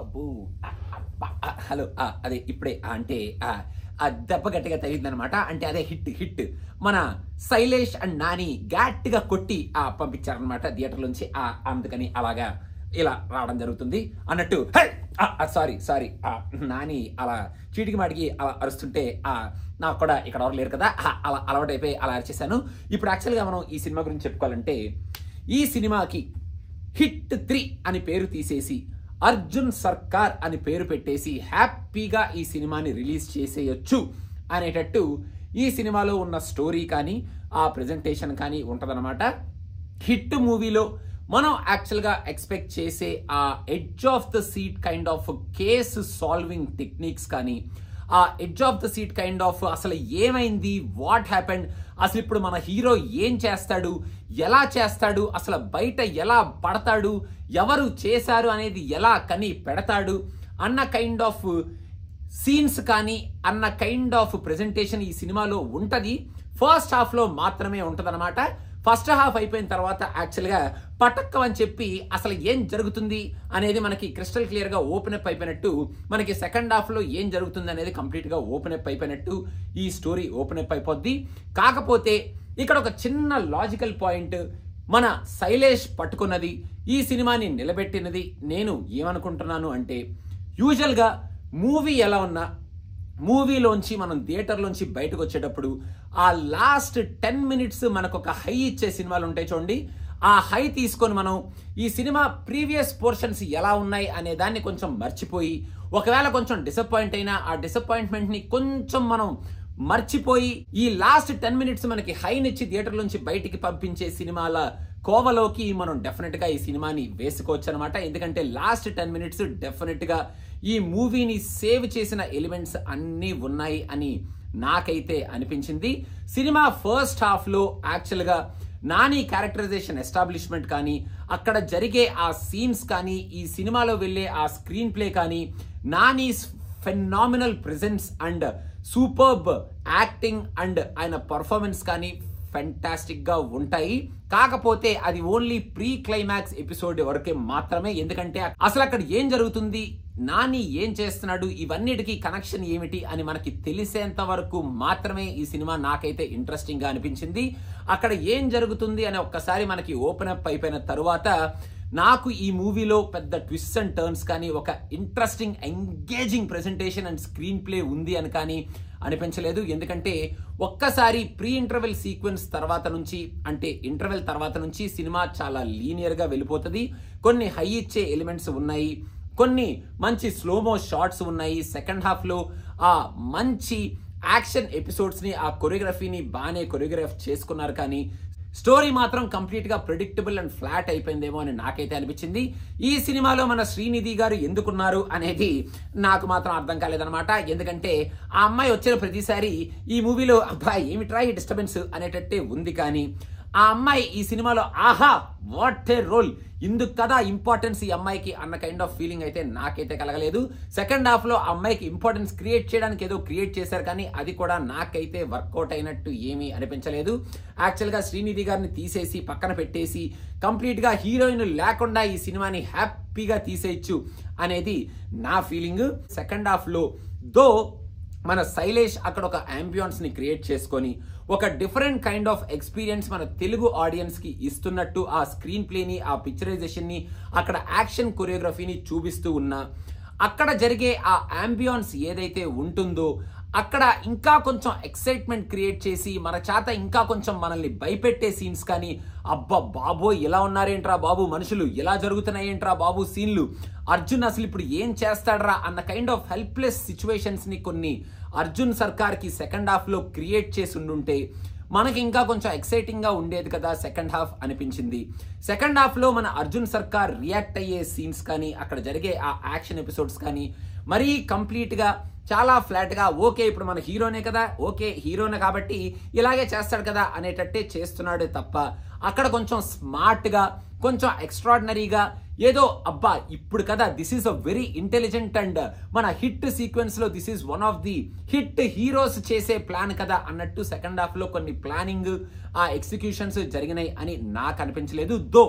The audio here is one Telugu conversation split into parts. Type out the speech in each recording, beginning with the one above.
అబ్బో! అబ్బా! హలో. అదే ఇప్పుడే అంటే దెబ్బ గట్టిగా తగిలిందనమాట. అంటే అదే హిట్. మన శైలేష్ అండ్ నాని గట్టిగా కొట్టి పంపించారనమాట థియేటర్‌లోంచి. అందుకని అలాగా ఇలా రావడం జరుగుతుంది. అన్నట్టు హే! సారీ. నాని అలా చీటికి మాటికి అలా అరుస్తుంటే నాకు కూడా ఇక్కడ ఎవరు లేరు కదా! అలా అలవాటైపోయి అలా అరిచేశాను. ఇప్పుడు యాక్చువల్‌గా మనం ఈ సినిమా గురించి చెప్పుకోవాలంటే, ఈ సినిమాకి హిట్ 3 అని పేరు తీసేసి అర్జున్ సర్కార్ అని పేరు పెట్టేసి హ్యాపీగా ఈ సినిమాని రిలీజ్ చేసేయొచ్చు అనేటట్టు ఈ సినిమాలో ఉన్న స్టోరీ కానీ ఆ ప్రెజెంటేషన్ కానీ ఉంటదన్నమాట. హిట్ మూవీలో మనం యాక్చువల్గా ఎక్స్పెక్ట్ చేసే ఆ edge of the seat kind of case solving techniques కానీ, ఆ edge of the seat kind of అసలు ఏమైంది, వాట్ హ్యాపెండ్, అసలు ఇప్పుడు మన హీరో ఏం చేస్తాడు, ఎలా చేస్తాడు, అసలు బయట ఎలా పడతాడు, ఎవరు చేశారు అనేది ఎలా కని పెడతాడు అన్న కైండ్ ఆఫ్ సీన్స్ కానీ, అన్న కైండ్ ఆఫ్ ప్రెజెంటేషన్ ఈ సినిమాలో ఉంటది. ఫస్ట్ హాఫ్ లో మాత్రమే ఉంటదన్నమాట. ఫస్ట్ హాఫ్ అయిపోయిన తర్వాత యాక్చువల్గా పటక్కం అని చెప్పి అసలు ఏం జరుగుతుంది అనేది మనకి క్రిస్టల్ క్లియర్ గా ఓపెన్ అప్ అయిపోయినట్టు, మనకి సెకండ్ హాఫ్ లో ఏం జరుగుతుంది అనేది కంప్లీట్ గా ఓపెన్ అప్ అయిపోయినట్టు ఈ స్టోరీ ఓపెన్ అప్ అయిపోద్ది. కాకపోతే ఇక్కడ ఒక చిన్న లాజికల్ పాయింట్ మన శైలేష్ పట్టుకున్నది, ఈ సినిమాని నిలబెట్టినది నేను ఏమనుకుంటున్నాను అంటే, యూజువల్ గా మూవీ ఎలా ఉన్నా మూవీలోంచి మనం థియేటర్లోంచి బయటకు వచ్చేటప్పుడు ఆ లాస్ట్ 10 minutes మనకు ఒక హై ఇచ్చే సినిమాలు ఉంటాయి చూడండి. ఆ హై తీసుకొని మనం ఈ సినిమా ప్రీవియస్ పోర్షన్స్ ఎలా ఉన్నాయి అనే దాన్ని కొంచెం మర్చిపోయి, ఒకవేళ కొంచెం డిసప్పాయింట్ అయినా ఆ డిసప్పాయింట్మెంట్ ని కొంచెం మనం మర్చిపోయి ఈ లాస్ట్ 10 minutes మనకి హైనిచ్చి థియేటర్ నుంచి బయటికి పంపించే సినిమాల కోవలోకి మనం డెఫినెట్ గా ఈ సినిమాని వేసుకోవచ్చు అనమాట. ఎందుకంటే లాస్ట్ 10 minutes డెఫినెట్ గా ఈ మూవీని సేవ్ చేసిన ఎలిమెంట్స్ అన్నీ ఉన్నాయి అని నాకైతే అనిపించింది. సినిమా ఫస్ట్ హాఫ్ లో యాక్చువల్ గా నాని క్యారెక్టరైజేషన్ ఎస్టాబ్లిష్మెంట్ కానీ, అక్కడ జరిగే ఆ సీన్స్ కానీ, ఈ సినిమాలో వెళ్ళే ఆ స్క్రీన్ ప్లే కానీ, Nani's phenomenal presence and superb acting and ఆయన పర్ఫార్మెన్స్ కానీ ఫెంటాస్టిక్ గా ఉంటాయి. కాకపోతే అది ఓన్లీ ప్రీ క్లైమాక్స్ ఎపిసోడ్ వరకే మాత్రమే. ఎందుకంటే అసలు అక్కడ ఏం జరుగుతుంది, నాని ఏం చేస్తున్నాడు, ఇవన్నిటికీ కనెక్షన్ ఏమిటి అని మనకి తెలిసేంత వరకు మాత్రమే ఈ సినిమా నాకైతే ఇంట్రెస్టింగ్ గా అనిపించింది. అక్కడ ఏం జరుగుతుంది అని ఒక్కసారి మనకి ఓపెన్ అప్ అయిపోయిన తరువాత నాకు ఈ మూవీలో పెద్ద ట్విస్ట్ అండ్ టర్న్స్ కానీ, ఒక interesting engaging presentation and screen play ఉంది అని కానీ అనిపించలేదు. ఎందుకంటే ఒక్కసారి ప్రీ ఇంటర్వెల్ సీక్వెన్స్ తర్వాత నుంచి, అంటే ఇంటర్వెల్ తర్వాత నుంచి సినిమా చాలా లీనియర్ గా వెళ్ళిపోతుంది. కొన్ని హై ఇచ్చే ఎలిమెంట్స్ ఉన్నాయి, కొన్ని మంచి స్లోమో షాట్స్ ఉన్నాయి. సెకండ్ హాఫ్ లో ఆ మంచి యాక్షన్ ఎపిసోడ్స్ ని, ఆ కొరియోగ్రఫీని బాగానే కొరియోగ్రాఫ్ చేసుకున్నారు. కానీ స్టోరీ మాత్రం కంప్లీట్ గా ప్రెడిక్టబుల్ అండ్ ఫ్లాట్ అయిపోయిందేమో అని నాకైతే అనిపించింది. ఈ సినిమాలో మన శ్రీనిధి గారు ఎందుకున్నారు అనేది నాకు మాత్రం అర్థం కాలేదనమాట. ఎందుకంటే ఆ అమ్మాయి వచ్చిన ప్రతిసారి ఈ మూవీలో అబ్బాయి ఏమిట్రా ఈ డిస్టర్బెన్స్ అనేటట్టే ఉంది. కానీ ఆ అమ్మాయి ఈ సినిమాలో ఆహా వాట్ ఏ రోల్, ఇందుకు కదా ఇంపార్టెన్స్ ఈ అమ్మాయికి అన్న కైండ్ ఆఫ్ ఫీలింగ్ అయితే నాకైతే కలగలేదు. సెకండ్ హాఫ్ లో అమ్మాయికి ఇంపార్టెన్స్ క్రియేట్ చేయడానికి ఏదో క్రియేట్ చేశారు, కానీ అది కూడా నాకైతే వర్కౌట్ అయినట్టు ఏమీ అనిపించలేదు. యాక్చువల్ గా శ్రీనిధి గారిని తీసేసి పక్కన పెట్టేసి కంప్లీట్ గా హీరోయిన్ లేకుండా ఈ సినిమాని హ్యాపీగా తీసేయచ్చు అనేది నా ఫీలింగ్. సెకండ్ హాఫ్ లో దో మన శైలేష్ అక్కడ ఒక అంబియన్స్ ని క్రియేట్ చేసుకొని ఒక డిఫరెంట్ కైండ్ ఆఫ్ ఎక్స్పీరియన్స్ మన తెలుగు ఆడియన్స్ కి ఇస్తున్నట్టు ఆ స్క్రీన్ ప్లేని, ఆ పిక్చరైజేషన్ ని, అక్కడ యాక్షన్ కొరియోగ్రఫీని చూపిస్తూ ఉన్నా, అక్కడ జరిగే ఆ అంబియన్స్ ఏదైతే ఉంటుందో అక్కడ ఇంకా కొంచెం ఎక్సైట్మెంట్ క్రియేట్ చేసి మన చేత ఇంకా కొంచెం మనల్ని భయపెట్టే సీన్స్ కానీ, అబ్బా బాబో ఇలా ఉన్నారేంట్రా బాబు మనుషులు, ఇలా జరుగుతున్నాయేంట్రా బాబు సీన్లు, అర్జున్ అసలు ఇప్పుడు ఏం చేస్తాడరా అన్న కైండ్ ఆఫ్ హెల్ప్లెస్ సిచ్యువేషన్స్ ని కొన్ని అర్జున్ సర్కార్ కి సెకండ్ హాఫ్ లో క్రియేట్ చేసి ఉండుంటే మనకి ఇంకా కొంచెం ఎక్సైటింగ్ గా ఉండేది కదా సెకండ్ హాఫ్ అనిపించింది. సెకండ్ హాఫ్ లో మన అర్జున్ సర్కార్ రియాక్ట్ అయ్యే సీన్స్ కానీ, అక్కడ జరిగే ఆ యాక్షన్ ఎపిసోడ్స్ కానీ మరీ కంప్లీట్ గా చాలా ఫ్లాట్ గా, ఓకే ఇప్పుడు మన హీరోనే కదా, ఓకే హీరోనే కాబట్టి ఇలాగే చేస్తాడు కదా అనేటట్టే చేస్తున్నాడే తప్ప అక్కడ కొంచెం స్మార్ట్ గా, కొంచెం ఎక్స్ట్రాడినరీగా ఏదో అబ్బా ఇప్పుడు కదా this is a very intelligent and మన హిట్ సీక్వెన్స్ లో this is one of the hit heroes చేసే ప్లాన్ కదా అన్నట్టు సెకండ్ హాఫ్ లో కొన్ని ప్లానింగ్, ఆ ఎగ్జిక్యూషన్స్ జరిగినాయి అని నాకు అనిపించలేదు. Though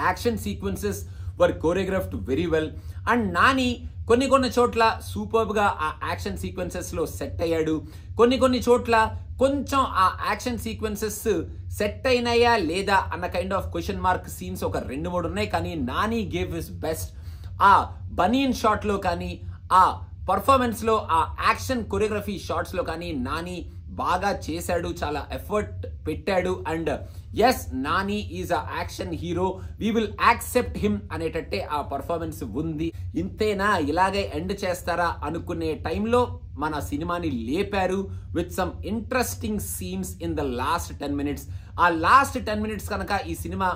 action sequences were choreographed very well. And Nani కొన్ని చోట్ల సూపర్బ్ గా ఆ యాక్షన్ సీక్వెన్సెస్ లో సెట్ అయ్యాడు. కొన్ని చోట్ల కొంచెం ఆ యాక్షన్ సీక్వెన్సెస్ సెట్ అయినాయా లేదా అన్న kind of question mark scenes ఒక 2-3 ఉన్నాయి. కానీ నాని గేవ్ హిస్ బెస్ట్. ఆ బనియన్ షాట్ లో కానీ, ఆ పర్ఫార్మెన్స్ లో, ఆ యాక్షన్ కొరియోగ్రఫీ షాట్స్ లో కానీ నాని బాగా చేశాడు, చాలా ఎఫర్ట్ పెట్టాడు. And yes, Nani is a action hero, we will accept him అనేటట్టే ఆ పర్ఫార్మెన్స్ ఉంది. ఇంతేనా, ఇలాగే ఎండ్ చేస్తారా అనుకునే టైంలో మన సినిమాని లేపారు with some interesting scenes in the last 10 minutes. ఆ లాస్ట్ 10 minutes కనుక ఈ సినిమా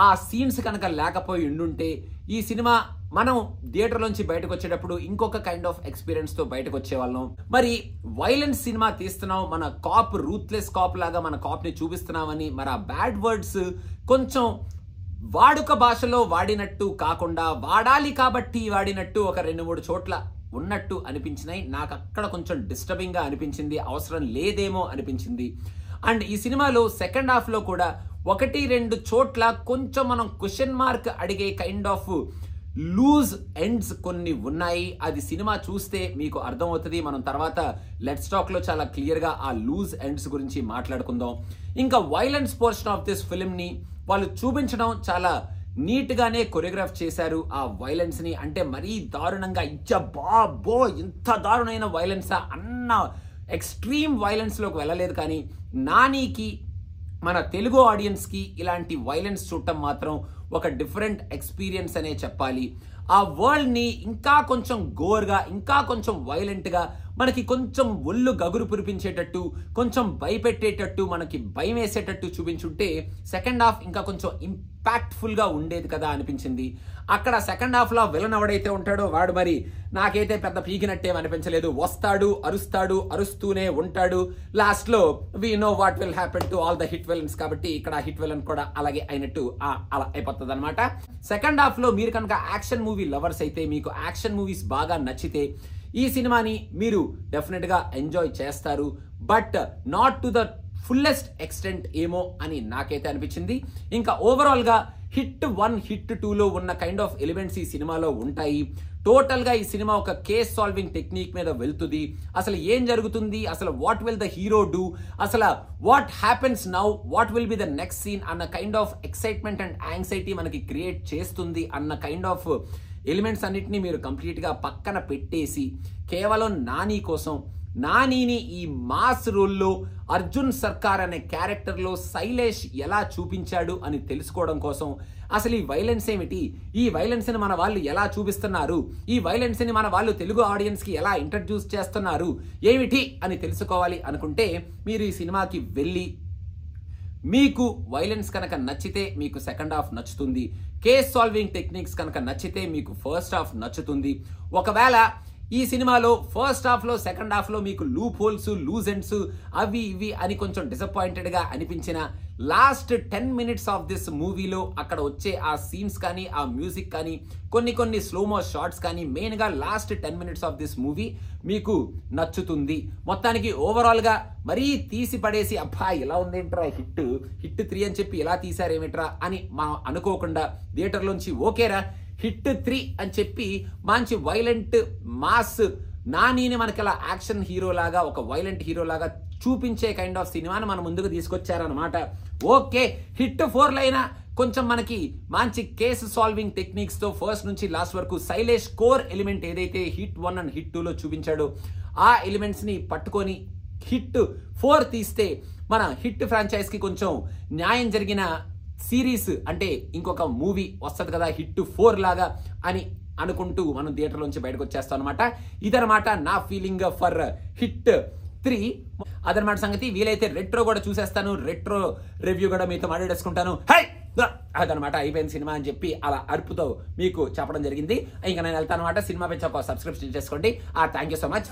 ఆ సీన్స్ కనుక లేకపోయి ఉండుంటే ఈ సినిమా మనం థియేటర్ నుంచి బయటకు వచ్చేటప్పుడు ఇంకొక కైండ్ ఆఫ్ ఎక్స్పీరియన్స్ తో బయటకు వచ్చేవాళ్ళం. మరి వైలెన్స్ సినిమా తీస్తున్నాం, మన కాప్ రూత్లెస్ కాప్ లాగా మన కాప్ ని చూపిస్తున్నామని మరి ఆ బ్యాడ్ వర్డ్స్ కొంచెం వాడుక భాషలో వాడినట్టు కాకుండా వాడాలి కాబట్టి వాడినట్టు ఒక 2-3 చోట్ల ఉన్నట్టు అనిపించినాయి. నాకు అక్కడ కొంచెం డిస్టర్బింగ్ గా అనిపించింది, అవసరం లేదేమో అనిపించింది. అండ్ ఈ సినిమాలో సెకండ్ హాఫ్ లో కూడా 1-2 చోట్ల కొంచెం మనం క్వశ్చన్ మార్క్ అడిగే కైండ్ ఆఫ్ లూజ్ ఎండ్స్ కొన్ని ఉన్నాయి. అది సినిమా చూస్తే మీకు అర్థమవుతుంది. మనం తర్వాత లెట్స్ టాక్ లో చాలా క్లియర్ గా ఆ లూజ్ ఎండ్స్ గురించి మాట్లాడుకుందాం. ఇంకా violence portion of this film ని వాళ్ళు చూపించడం చాలా నీట్ గానే కొరియోగ్రాఫ్ చేశారు ఆ వైలెన్స్ ని. అంటే మరీ దారుణంగా బాబో ఇంత దారుణమైన వైలెన్సా అన్న ఎక్స్ట్రీమ్ వైలెన్స్ లోకి వెళ్ళలేదు. కానీ నానికి, మన తెలుగు ఆడియన్స్ కి ఇలాంటి వైలెన్స్ చూడటం మాత్రం ఒక డిఫరెంట్ ఎక్స్పీరియన్స్ అనే చెప్పాలి. ఆ వరల్డ్ ని ఇంకా కొంచెం గోర్గా, ఇంకా కొంచెం వైలెంట్ గా, మనకి కొంచెం ఒళ్ళు గగురు పురిపించేటట్టు, కొంచెం భయపెట్టేటట్టు, మనకి భయం వేసేటట్టు చూపించుంటే సెకండ్ హాఫ్ ఇంకా కొంచెం ఇంపాక్ట్ఫుల్ గా ఉండేది కదా అనిపించింది. అక్కడ సెకండ్ హాఫ్ లో విలన్ ఎవడైతే ఉంటాడో వాడు మరి నాకైతే పెద్ద పీకినట్టేం అనిపించలేదు. వస్తాడు, అరుస్తాడు, అరుస్తూనే ఉంటాడు. లాస్ట్ లో we know what will happen to all the hit villains కాబట్టి ఇక్కడ హిట్ విలన్ కూడా అలాగే అయినట్టు అలా అయిపోతుంది అనమాట. సెకండ్ హాఫ్ లో మీరు కనుక యాక్షన్ మూవీ లవర్స్ అయితే, మీకు యాక్షన్ మూవీస్ బాగా నచ్చితే ఈ సినిమాని మీరు డెఫినెట్ గా ఎంజాయ్ చేస్తారు. But not to the fullest extent ఏమో అని నాకైతే అనిపించింది. ఇంకా ఓవరాల్ గా హిట్ 1, హిట్ 2 లో ఉన్న కైండ్ ఆఫ్ ఎలిమెంట్స్ ఈ సినిమాలో ఉంటాయి. టోటల్ గా ఈ సినిమా ఒక కేస్ సాల్వింగ్ టెక్నిక్ మీద వెళ్తుంది. అసలు ఏం జరుగుతుంది, అసలు what will the hero do, అసలు what happens now, what will be the next scene అన్న kind of excitement and anxiety మనకి క్రియేట్ చేస్తుంది అన్న కైండ్ ఆఫ్ ఎలిమెంట్స్ అన్నిటినీ మీరు కంప్లీట్ గా పక్కన పెట్టేసి కేవలం నాని కోసం, నానిని ఈ మాస్ రోల్లో అర్జున్ సర్కార్ అనే క్యారెక్టర్ లో శైలేష్ ఎలా చూపించాడు అని తెలుసుకోవడం కోసం, అసలు ఈ వైలెన్స్ ఏమిటి, ఈ వైలెన్స్ ని మన వాళ్ళు ఎలా చూపిస్తున్నారు, ఈ వైలెన్స్ ని మన వాళ్ళు తెలుగు ఆడియన్స్ కి ఎలా ఇంట్రడ్యూస్ చేస్తున్నారు ఏమిటి అని తెలుసుకోవాలి అనుకుంటే మీరు ఈ సినిమాకి వెళ్ళి, మీకు వైలెన్స్ కనుక నచ్చితే మీకు సెకండ్ హాఫ్ నచ్చుతుంది, కేస్ సాల్వింగ్ టెక్నిక్స్ కనుక నచ్చితే మీకు ఫస్ట్ హాఫ్ నచ్చుతుంది. ఒకవేళ ఈ సినిమాలో ఫస్ట్ హాఫ్ లో, సెకండ్ హాఫ్ లో మీకు లూప్ హోల్స్, లూజ్ ఎండ్స్ అవి ఇవి అని కొంచెం డిసప్పాయింటెడ్ గా అనిపించిన లాస్ట్ 10 minutes ఆఫ్ దిస్ మూవీలో అక్కడ వచ్చే ఆ సీన్స్ కానీ, ఆ మ్యూజిక్ కానీ, కొన్ని స్లోమో షార్ట్స్ కానీ, మెయిన్ గా last 10 minutes of this movie మీకు నచ్చుతుంది. మొత్తానికి ఓవరాల్ గా మరీ తీసి పడేసి అబ్బా ఇలా ఉందేంట్రా హిట్ 3 అని చెప్పి ఇలా తీసారేమిట్రా అని మనం అనుకోకుండా థియేటర్లోంచి ఓకేరా హిట్ 3 అని చెప్పి మంచి వైలెంట్ మాస్ నానిని మనకి అలా యాక్షన్ హీరో లాగా, ఒక వైలెంట్ హీరో లాగా చూపించే కైండ్ ఆఫ్ సినిమాని మన ముందుకు తీసుకొచ్చారనమాట. ఓకే, హిట్ 4 లైనా కొంచెం మనకి మంచి కేసు సాల్వింగ్ టెక్నిక్స్ తో ఫస్ట్ నుంచి లాస్ట్ వరకు శైలేష్ కోర్ ఎలిమెంట్ ఏదైతే హిట్ 1 అండ్ హిట్ 2 లో చూపించాడో ఆ ఎలిమెంట్స్ ని పట్టుకొని హిట్ 4 తీస్తే మన హిట్ ఫ్రాంచైజ్ కి కొంచెం న్యాయం జరిగిన సిరీస్ అంటే ఇంకొక మూవీ వస్తుంది కదా హిట్ 4 లాగా అని అనుకుంటూ మనం థియేటర్ నుంచి బయటకు వచ్చేస్తాం అనమాట. ఇదనమాట నా ఫీలింగ్ ఫర్ హిట్ 3. అదనమాట సంగతి. వీలైతే రెట్రో కూడా చూసేస్తాను, రెట్రో రివ్యూ కూడా మీతో మాట్లాడేసుకుంటాను. హై అదనమాట అయిపోయింది సినిమా అని చెప్పి అలా అరుపుతో మీకు చెప్పడం జరిగింది. ఇంకా నేను వెళ్తాను అనమాట. సినిమా పెంచి ఒక సబ్స్క్రిప్షన్ చేసుకోండి. Thank you so much.